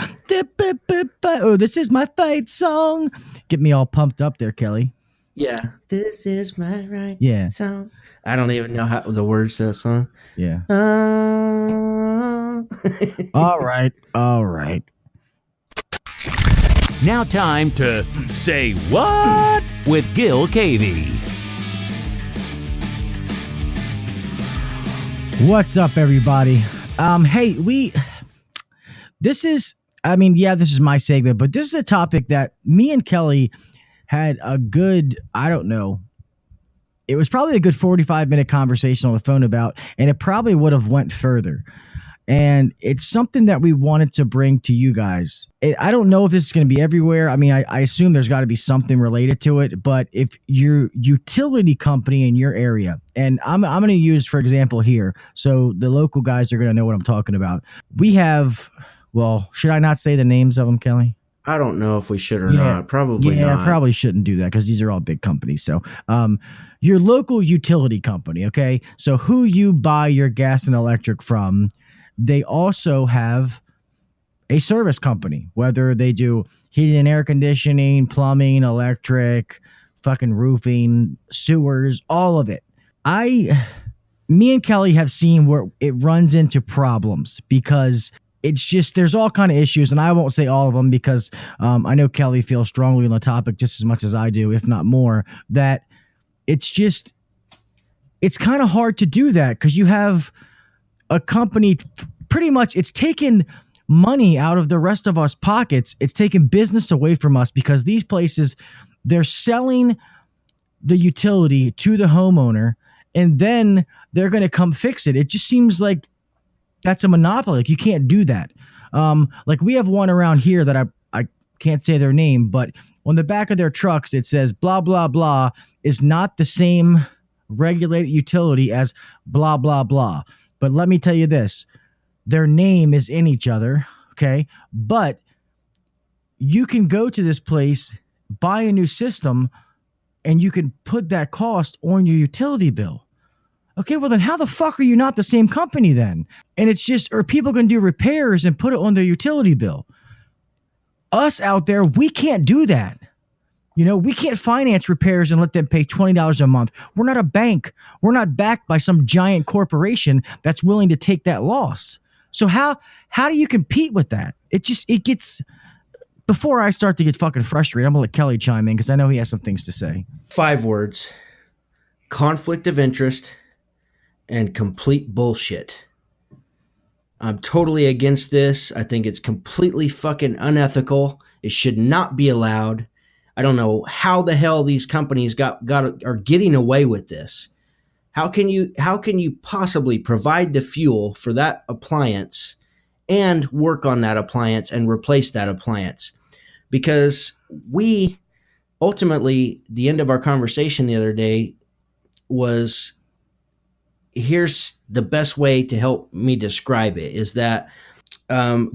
Oh, this is my fight song. Get me all pumped up there, Kelly. Yeah. This is my right song. I don't even know how the words to that song. Yeah. All right. Now time to say what with Gil Kelley. What's up, everybody? Hey, this is my segment, but this is a topic that me and Kelly had a good, it was probably a good 45-minute conversation on the phone about, and it probably would have went further. And it's something that we wanted to bring to you guys. I don't know if this is going to be everywhere. I mean, I assume there's got to be something related to it. But if your utility company in your area, and I'm going to use, for example, here, so the local guys are going to know what I'm talking about. We have, well, should I not say the names of them, Kelly? I don't know if we should or not. Probably not. Yeah, probably shouldn't do that because these are all big companies. So your local utility company, okay? So who you buy your gas and electric from, they also have a service company, whether they do heating and air conditioning, plumbing, electric, fucking roofing, sewers, all of it. Me and Kelly have seen where it runs into problems because it's just, there's all kind of issues, and I won't say all of them because I know Kelly feels strongly on the topic just as much as I do, if not more, that it's kind of hard to do that because you have a company, pretty much it's taken money out of the rest of us pockets. It's taken business away from us because these places, they're selling the utility to the homeowner and then they're going to come fix it. It just seems like that's a monopoly. Like you can't do that. Like we have one around here that I can't say their name, but on the back of their trucks, it says blah, blah, blah is not the same regulated utility as blah, blah, blah. But let me tell you this, their name is in each other, okay? But you can go to this place, buy a new system, and you can put that cost on your utility bill. Okay, well then how the fuck are you not the same company then? And it's just, or people can do repairs and put it on their utility bill. Us out there, we can't do that. We can't finance repairs and let them pay $20 a month. We're not a bank. We're not backed by some giant corporation that's willing to take that loss. So how do you compete with that? It gets, before I start to get fucking frustrated, I'm going to let Kelly chime in because I know he has some things to say. 5 words: conflict of interest and complete bullshit. I'm totally against this. I think it's completely fucking unethical. It should not be allowed. I don't know how the hell these companies are getting away with this. How can you possibly provide the fuel for that appliance and work on that appliance and replace that appliance? Because we ultimately, the end of our conversation the other day was, here's the best way to help me describe it, is that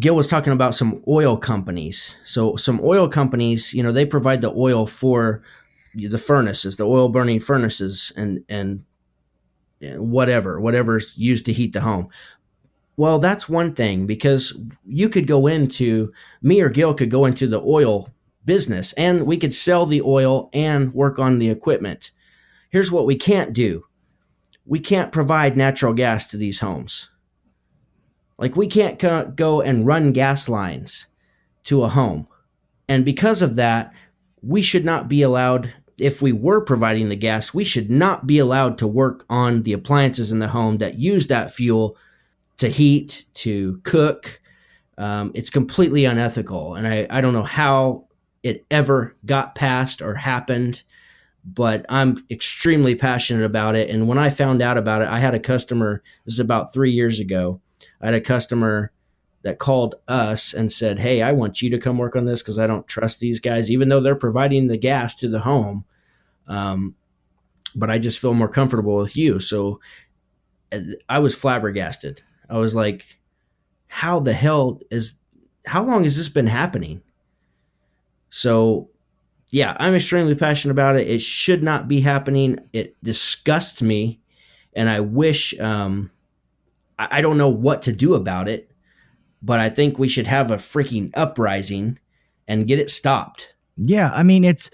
Gil was talking about some oil companies. So some oil companies, they provide the oil for the furnaces, the oil burning furnaces and whatever's used to heat the home. Well, that's one thing, because you could go into, me or Gil could go into the oil business and we could sell the oil and work on the equipment. Here's what we can't do. We can't provide natural gas to these homes. Like, we can't go and run gas lines to a home. And because of that, we should not be allowed, if we were providing the gas, we should not be allowed to work on the appliances in the home that use that fuel to heat, to cook. It's completely unethical. And I don't know how it ever got passed or happened, but I'm extremely passionate about it. And when I found out about it, I had a customer, this is about 3 years ago, I had a customer that called us and said, hey, I want you to come work on this because I don't trust these guys, even though they're providing the gas to the home. But I just feel more comfortable with you. So I was flabbergasted. I was like, how long has this been happening? So yeah, I'm extremely passionate about it. It should not be happening. It disgusts me. And I wish, I don't know what to do about it, but I think we should have a freaking uprising and get it stopped. Yeah, I mean, it's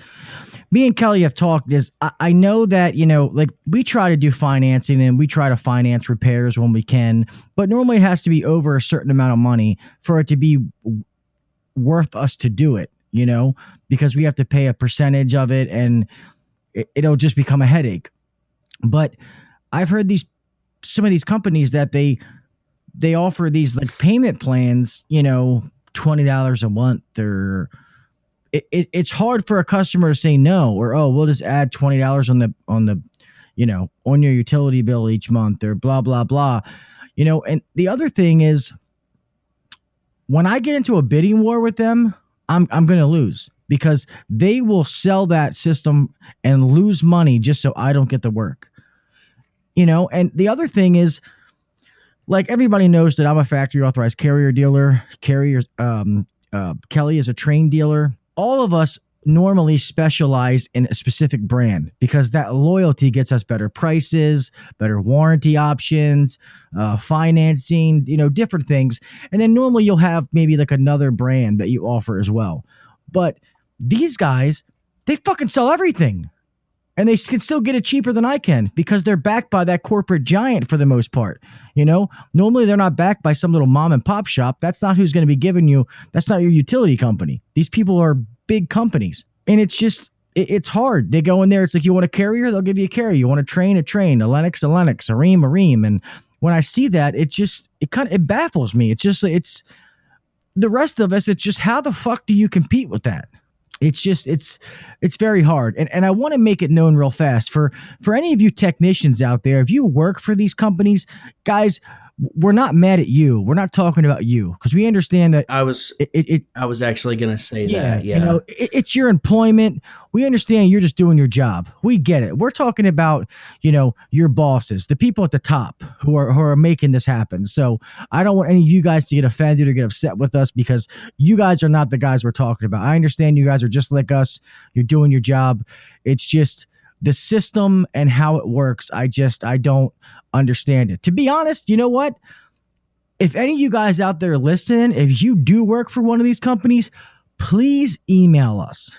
me and Kelly have talked. I know that, like, we try to do financing and we try to finance repairs when we can, but normally it has to be over a certain amount of money for it to be worth us to do it, because we have to pay a percentage of it and it'll just become a headache. But I've heard some of these companies that they offer these like payment plans, $20 a month, or it's hard for a customer to say no, or, oh, we'll just add $20 on your utility bill each month, or blah, blah, blah, and the other thing is, when I get into a bidding war with them, I'm going to lose, because they will sell that system and lose money just so I don't get the work, and the other thing is, like, everybody knows that I'm a factory authorized carrier dealer. Kelly is a train dealer. All of us normally specialize in a specific brand because that loyalty gets us better prices, better warranty options, financing, different things. And then normally you'll have maybe like another brand that you offer as well. But these guys, they fucking sell everything. And they can still get it cheaper than I can because they're backed by that corporate giant for the most part. Normally they're not backed by some little mom and pop shop. That's not who's going to be giving you. That's not your utility company. These people are big companies. And it's just, it's hard. They go in there. It's like, you want a carrier? They'll give you a carrier. You want a train? A Lennox, a ream. And when I see that, it baffles me. It's just, it's the rest of us. It's just, how the fuck do you compete with that? It's just, it's very hard. And I want to make it known real fast for any of you technicians out there, if you work for these companies, guys, we're not mad at you. We're not talking about you, because we understand that I was actually going to say that. Yeah. It's your employment. We understand you're just doing your job. We get it. We're talking about, your bosses, the people at the top who are making this happen. So I don't want any of you guys to get offended or get upset with us, because you guys are not the guys we're talking about. I understand you guys are just like us. You're doing your job. It's just the system and how it works. I don't understand it. To be honest, you know what? If any of you guys out there listening, if you do work for one of these companies, please email us,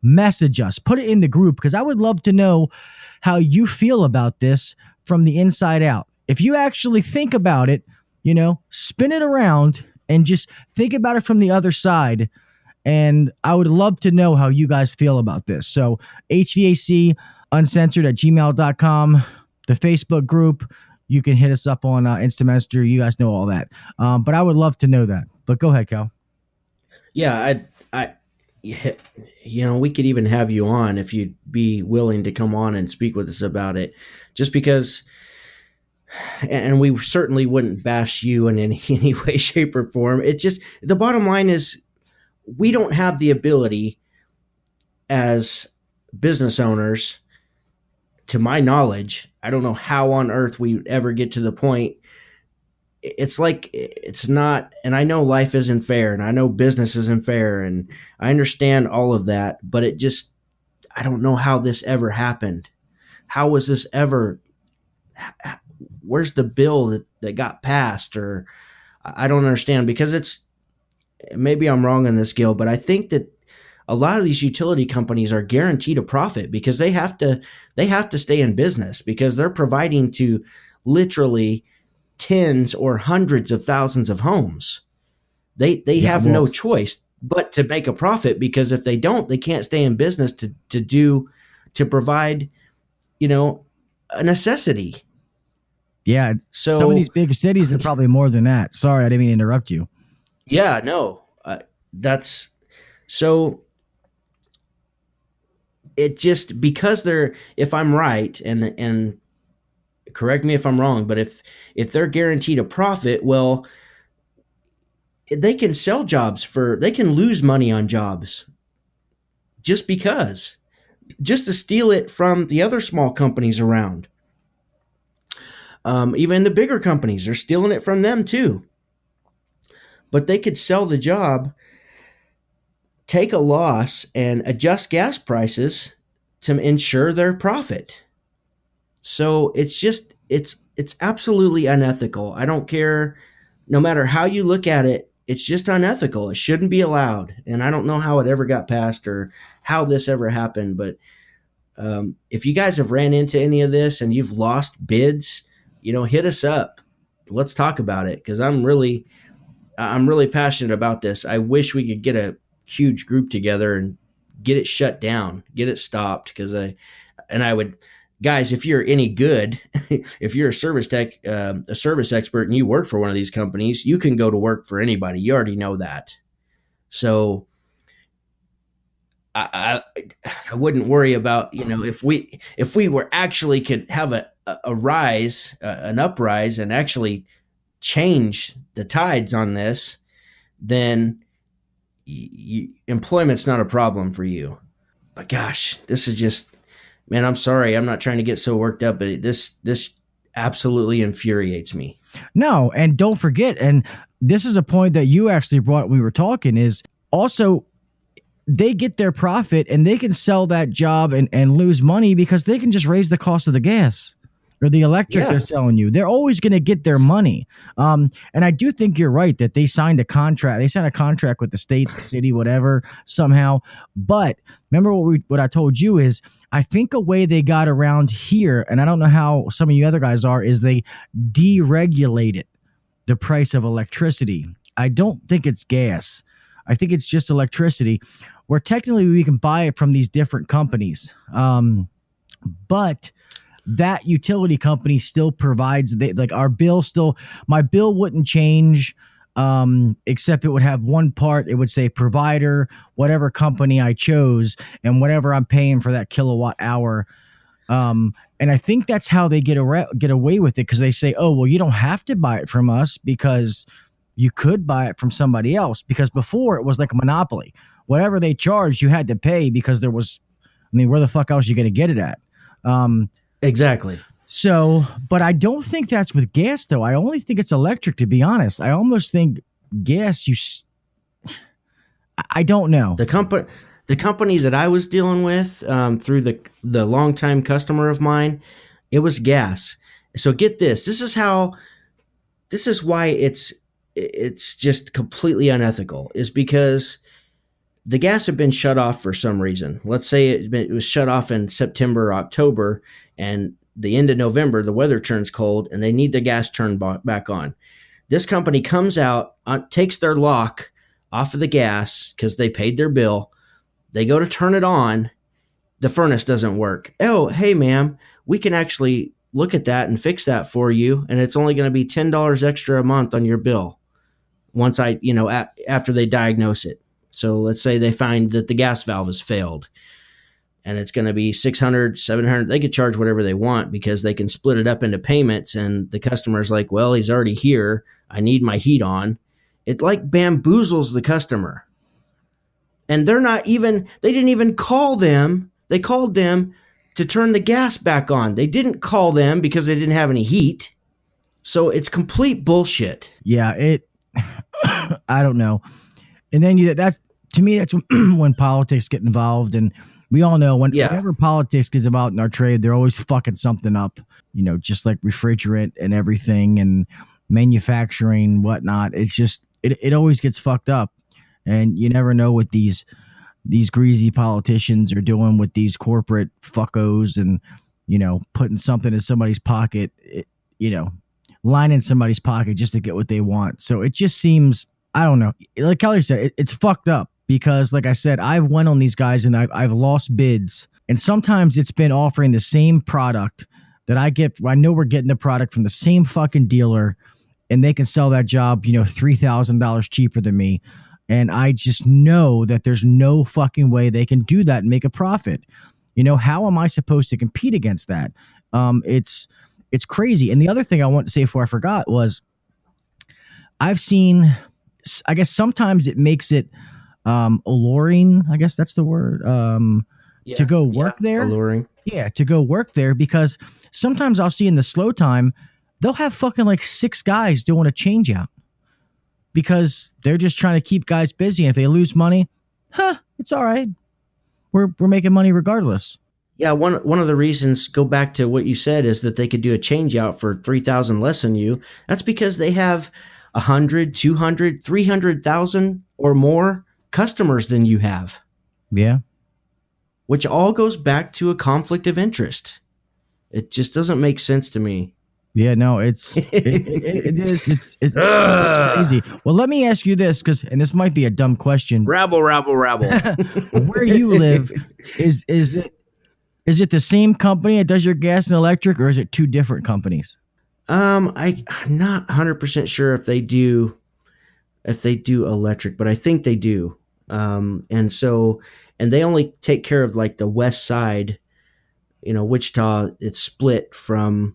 message us, put it in the group, because I would love to know how you feel about this from the inside out. If you actually think about it, spin it around and just think about it from the other side. And I would love to know how you guys feel about this. So HVAC Uncensored at gmail.com, the Facebook group. You can hit us up on Instant Messenger. You guys know all that. But I would love to know that. But go ahead, Cal. Yeah, we could even have you on if you'd be willing to come on and speak with us about it. Just because, and we certainly wouldn't bash you in any way, shape, or form. It just, the bottom line is, we don't have the ability as business owners, to my knowledge. I don't know how on earth we would ever get to the point. It's like, it's not, and I know life isn't fair, and I know business isn't fair, and I understand all of that, but I don't know how this ever happened. How was this ever where's the bill that got passed? Or I don't understand, because maybe I'm wrong on this, Gil, but I think that a lot of these utility companies are guaranteed a profit because they have to stay in business, because they're providing to literally tens or hundreds of thousands of homes. They have no choice but to make a profit, because if they don't, they can't stay in business to provide, a necessity. Yeah. So some of these big cities are probably more than that. Sorry, I didn't mean to interrupt you. Yeah, no, that's so. It just, because if I'm right, and correct me if I'm wrong, but if they're guaranteed a profit, well, they can sell jobs they can lose money on jobs just to steal it from the other small companies around. Even the bigger companies are stealing it from them too. But they could sell the job, take a loss, and adjust gas prices to ensure their profit. So it's absolutely unethical. I don't care, no matter how you look at it, it's just unethical. It shouldn't be allowed. And I don't know how it ever got passed or how this ever happened. But if you guys have ran into any of this and you've lost bids, hit us up. Let's talk about it, because I'm really passionate about this. I wish we could get a huge group together and get it shut down, get it stopped. Guys, if you're any good, if you're a service tech, a service expert, and you work for one of these companies, you can go to work for anybody. You already know that. So I wouldn't worry about, if we were actually could have a rise, an uprise, and actually change the tides on this, then employment's not a problem for you. But gosh, this is just, man, I'm sorry. I'm not trying to get so worked up, but this absolutely infuriates me. No, and don't forget, and this is a point that you actually brought when we were talking, is also they get their profit and they can sell that job and lose money because they can just raise the cost of the gas or the electric they're selling you. They're always going to get their money. And I do think you're right that they signed a contract. They signed a contract with the state, the city, whatever, somehow. But remember what I told you is, I think a way they got around here, and I don't know how some of you other guys are, is they deregulated the price of electricity. I don't think it's gas. I think it's just electricity, where technically we can buy it from these different companies. But that utility company still provides, our bill still, my bill wouldn't change, except it would have one part. It would say provider, whatever company I chose, and whatever I'm paying for that kilowatt hour. And I think that's how they get away with it, because they say, oh, well, you don't have to buy it from us because you could buy it from somebody else. Because before it was like a monopoly. Whatever they charged, you had to pay, because there was, where the fuck else are you going to get it at? Exactly. So, but I don't think that's with gas, though. I only think it's electric, to be honest. I almost think gas, I don't know. The company that I was dealing with, through the longtime customer of mine, it was gas. So get this. This is why it's just completely unethical, is because the gas had been shut off for some reason. Let's say it was shut off in September or October, and the end of November, the weather turns cold and they need the gas turned back on. This company comes out, takes their lock off of the gas because they paid their bill. They go to turn it on. The furnace doesn't work. Oh, hey, ma'am, we can actually look at that and fix that for you, and it's only going to be $10 extra a month on your bill once after they diagnose it. So let's say they find that the gas valve has failed, and it's going to be $600, $700. They could charge whatever they want because they can split it up into payments. And the customer's like, well, he's already here. I need my heat on. It like bamboozles the customer. And they didn't even call them. They called them to turn the gas back on. They didn't call them because they didn't have any heat. So it's complete bullshit. Yeah, I don't know. And then that's when politics get involved, and we all know whenever politics gets involved in our trade, they're always fucking something up. just like refrigerant and everything and manufacturing, whatnot. It's just, it always gets fucked up. And you never know what these greasy politicians are doing with these corporate fuckos and, putting something in somebody's pocket, lining somebody's pocket just to get what they want. So it just seems, I don't know. Like Kelly said, it's fucked up because, like I said, I've went on these guys and I've lost bids. And sometimes it's been offering the same product that I get. I know we're getting the product from the same fucking dealer and they can sell that job, $3,000 cheaper than me. And I just know that there's no fucking way they can do that and make a profit. How am I supposed to compete against that? It's crazy. And the other thing I want to say before I forgot was I've seen, I guess sometimes it makes it alluring, I guess that's the word, to go work there. Alluring. Yeah, to go work there, because sometimes I'll see in the slow time, they'll have fucking like 6 guys doing a change out because they're just trying to keep guys busy. And if they lose money, it's all right. We're making money regardless. Yeah, one of the reasons, go back to what you said, is that they could do a change out for $3,000 less than you. That's because they have 100, 200, 300,000 or more customers than you have. Yeah. Which all goes back to a conflict of interest. It just doesn't make sense to me. Yeah, no, it is. It's crazy. Well, let me ask you this, and this might be a dumb question. Rabble. Where you live, is it the same company that does your gas and electric, or is it 2 different companies? I'm not 100% sure if they do electric, but I think they do. And they only take care of like the west side. Wichita, it's split from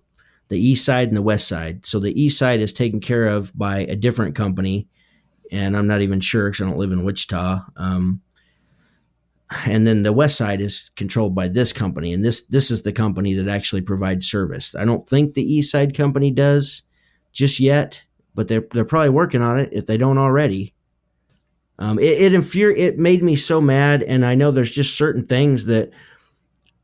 the east side and the west side. So the east side is taken care of by a different company, and I'm not even sure because I don't live in Wichita. And then the west side is controlled by this company, and this is the company that actually provides service. I don't think the east side company does just yet, but they're probably working on it if they don't already. It made me so mad, and I know there's just certain things that,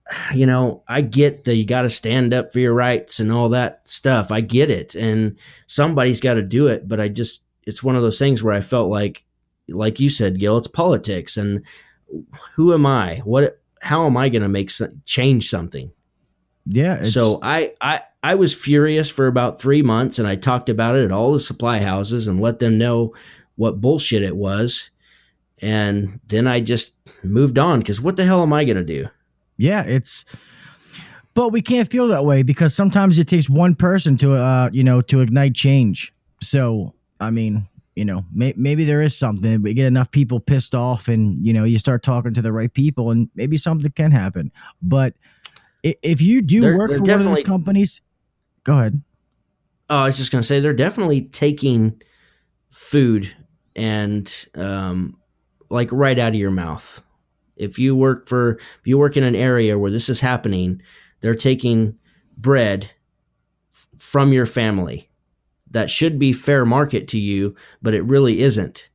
I get that you got to stand up for your rights and all that stuff. I get it, and somebody's got to do it, but it's one of those things where I felt like you said, Gil, it's politics, and who am I? How am I going to change something? Yeah. So I was furious for about 3 months, and I talked about it at all the supply houses and let them know what bullshit it was. And then I just moved on, because what the hell am I going to do? Yeah, but we can't feel that way because sometimes it takes one person to, to ignite change. So, I mean, maybe there is something. We get enough people pissed off and, you start talking to the right people and maybe something can happen. But if you do work for one of those companies, go ahead. Oh, I was just going to say, they're definitely taking food and like right out of your mouth. If you work in an area where this is happening, they're taking bread from your family. That should be fair market to you, but it really isn't,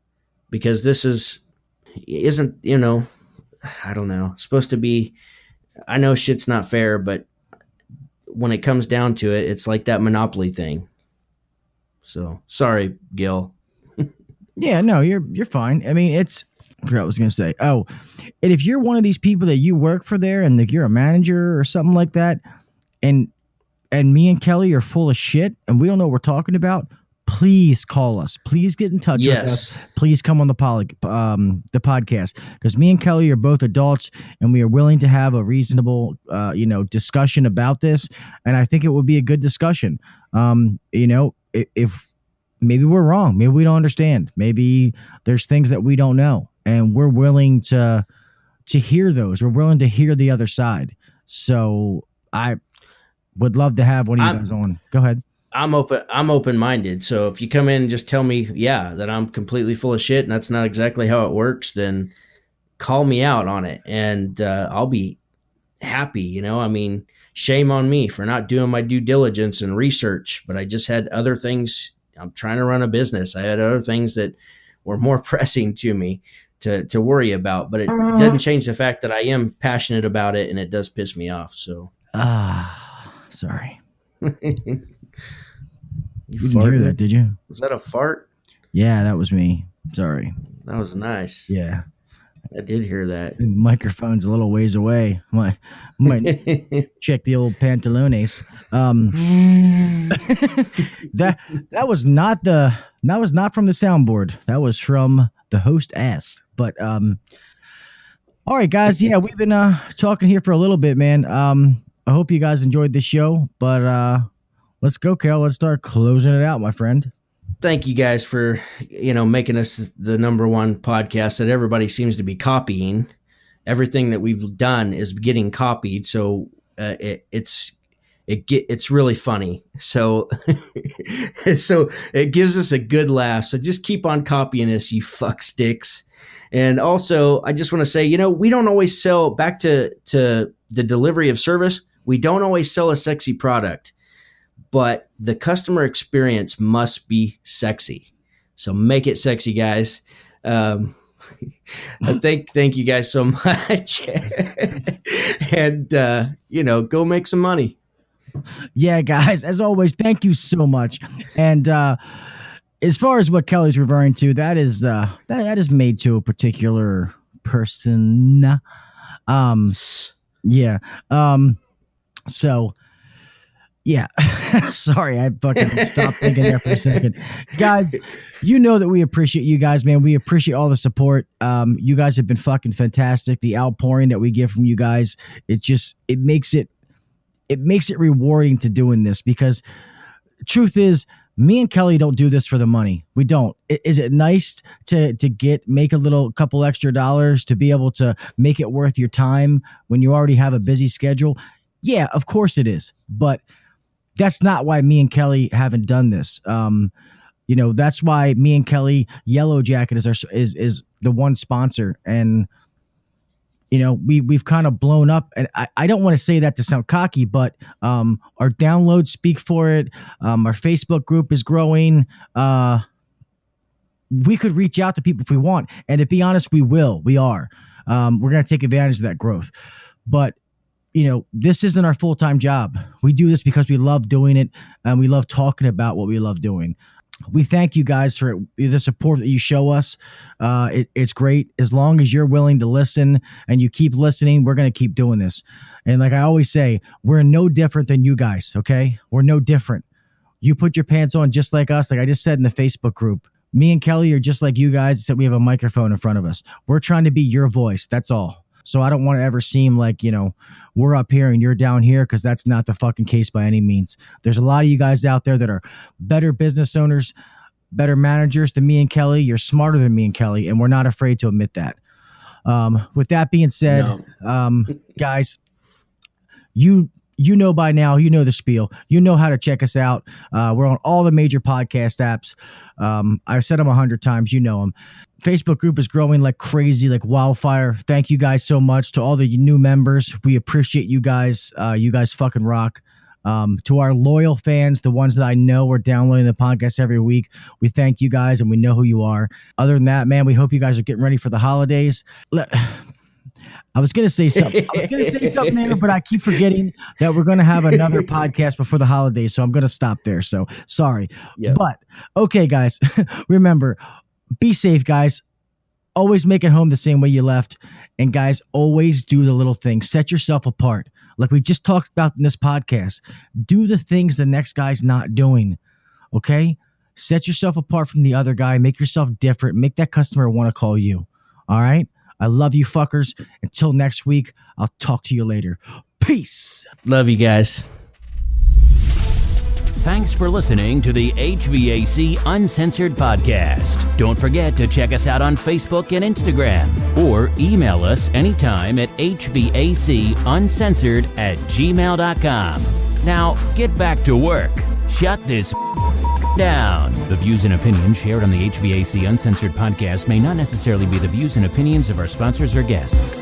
because this isn't, I don't know, it's supposed to be. I know shit's not fair, but when it comes down to it, it's like that monopoly thing. So sorry, Gil. Yeah, no, you're fine. I mean, I forgot what I was going to say. Oh, and if you're one of these people that you work for there and you're a manager or something like that, and me and Kelly are full of shit and we don't know what we're talking about, please call us. Please get in touch with us. Please come on the podcast, because me and Kelly are both adults and we are willing to have a reasonable, discussion about this. And I think it would be a good discussion. If maybe we're wrong, maybe we don't understand, maybe there's things that we don't know, and we're willing to hear those. We're willing to hear the other side. So I would love to have one of you guys on. Go ahead. I'm open-minded. So if you come in and just tell me, that I'm completely full of shit and that's not exactly how it works, then call me out on it, and I'll be happy. I mean, shame on me for not doing my due diligence and research, but I just had other things. I'm trying to run a business. I had other things that were more pressing to me to worry about, but it doesn't change the fact that I am passionate about it, and it does piss me off. So, sorry. You didn't hear that, did you? Was that a fart? Yeah, that was me. Sorry. That was nice. Yeah. I did hear that. The microphone's a little ways away. Might check the old pantalones. That was not from the soundboard. That was from the host ass. But all right, guys. Yeah, we've been talking here for a little bit, man. I hope you guys enjoyed the show. But let's go, Kel. Let's start closing it out, my friend. Thank you guys for, making us the number one podcast that everybody seems to be copying. Everything that we've done is getting copied. So it's really funny. So, so it gives us a good laugh. So just keep on copying us, you fuck sticks. And also I just want to say, we don't always sell back to the delivery of service. We don't always sell a sexy product. But the customer experience must be sexy. So make it sexy, guys. Thank you guys so much. And, go make some money. Yeah, guys, as always, thank you so much. And as far as what Kelly's referring to, that is made to a particular person. Yeah. So... Yeah. Sorry, I fucking stopped thinking there for a second. Guys, you know that we appreciate you guys, man. We appreciate all the support. You guys have been fucking fantastic. The outpouring that we get from you guys, it makes it rewarding to doing this, because truth is, me and Kelly don't do this for the money. We don't. Is it nice to make a couple extra dollars to be able to make it worth your time when you already have a busy schedule? Yeah, of course it is. But that's not why me and Kelly haven't done this. That's why me and Kelly Yellow Jacket is the one sponsor. And, we've kind of blown up. And I don't want to say that to sound cocky, but our downloads speak for it. Our Facebook group is growing. We could reach out to people if we want. And to be honest, we will. We are. We're going to take advantage of that growth. But this isn't our full-time job. We do this because we love doing it, and we love talking about what we love doing. We thank you guys for the support that you show us. It's great. As long as you're willing to listen and you keep listening, we're going to keep doing this. And like I always say, we're no different than you guys, okay? We're no different. You put your pants on just like us. Like I just said in the Facebook group, me and Kelly are just like you guys, except we have a microphone in front of us. We're trying to be your voice. That's all. So I don't want to ever seem like, we're up here and you're down here, because that's not the fucking case by any means. There's a lot of you guys out there that are better business owners, better managers than me and Kelly. You're smarter than me and Kelly, and we're not afraid to admit that. With that being said, guys, you know by now, you know the spiel. You know how to check us out. We're on all the major podcast apps. I've said them 100 times. You know them. Facebook group is growing like crazy, like wildfire. Thank you guys so much to all the new members. We appreciate you guys. You guys fucking rock. To our loyal fans, the ones that I know are downloading the podcast every week, we thank you guys, and we know who you are. Other than that, man, we hope you guys are getting ready for the holidays. I was going to say something. There, but I keep forgetting that we're going to have another podcast before the holidays, so I'm going to stop there. So sorry. Yep. But okay, guys, remember, be safe, guys. Always make it home the same way you left. And guys, always do the little things. Set yourself apart. Like we just talked about in this podcast. Do the things the next guy's not doing. Okay? Set yourself apart from the other guy. Make yourself different. Make that customer want to call you. All right? I love you fuckers. Until next week, I'll talk to you later. Peace. Love you guys. Thanks for listening to the HVAC Uncensored podcast. Don't forget to check us out on Facebook and Instagram, or email us anytime at hvacuncensored@gmail.com. Now, get back to work. Shut this down. The views and opinions shared on the HVAC Uncensored podcast may not necessarily be the views and opinions of our sponsors or guests.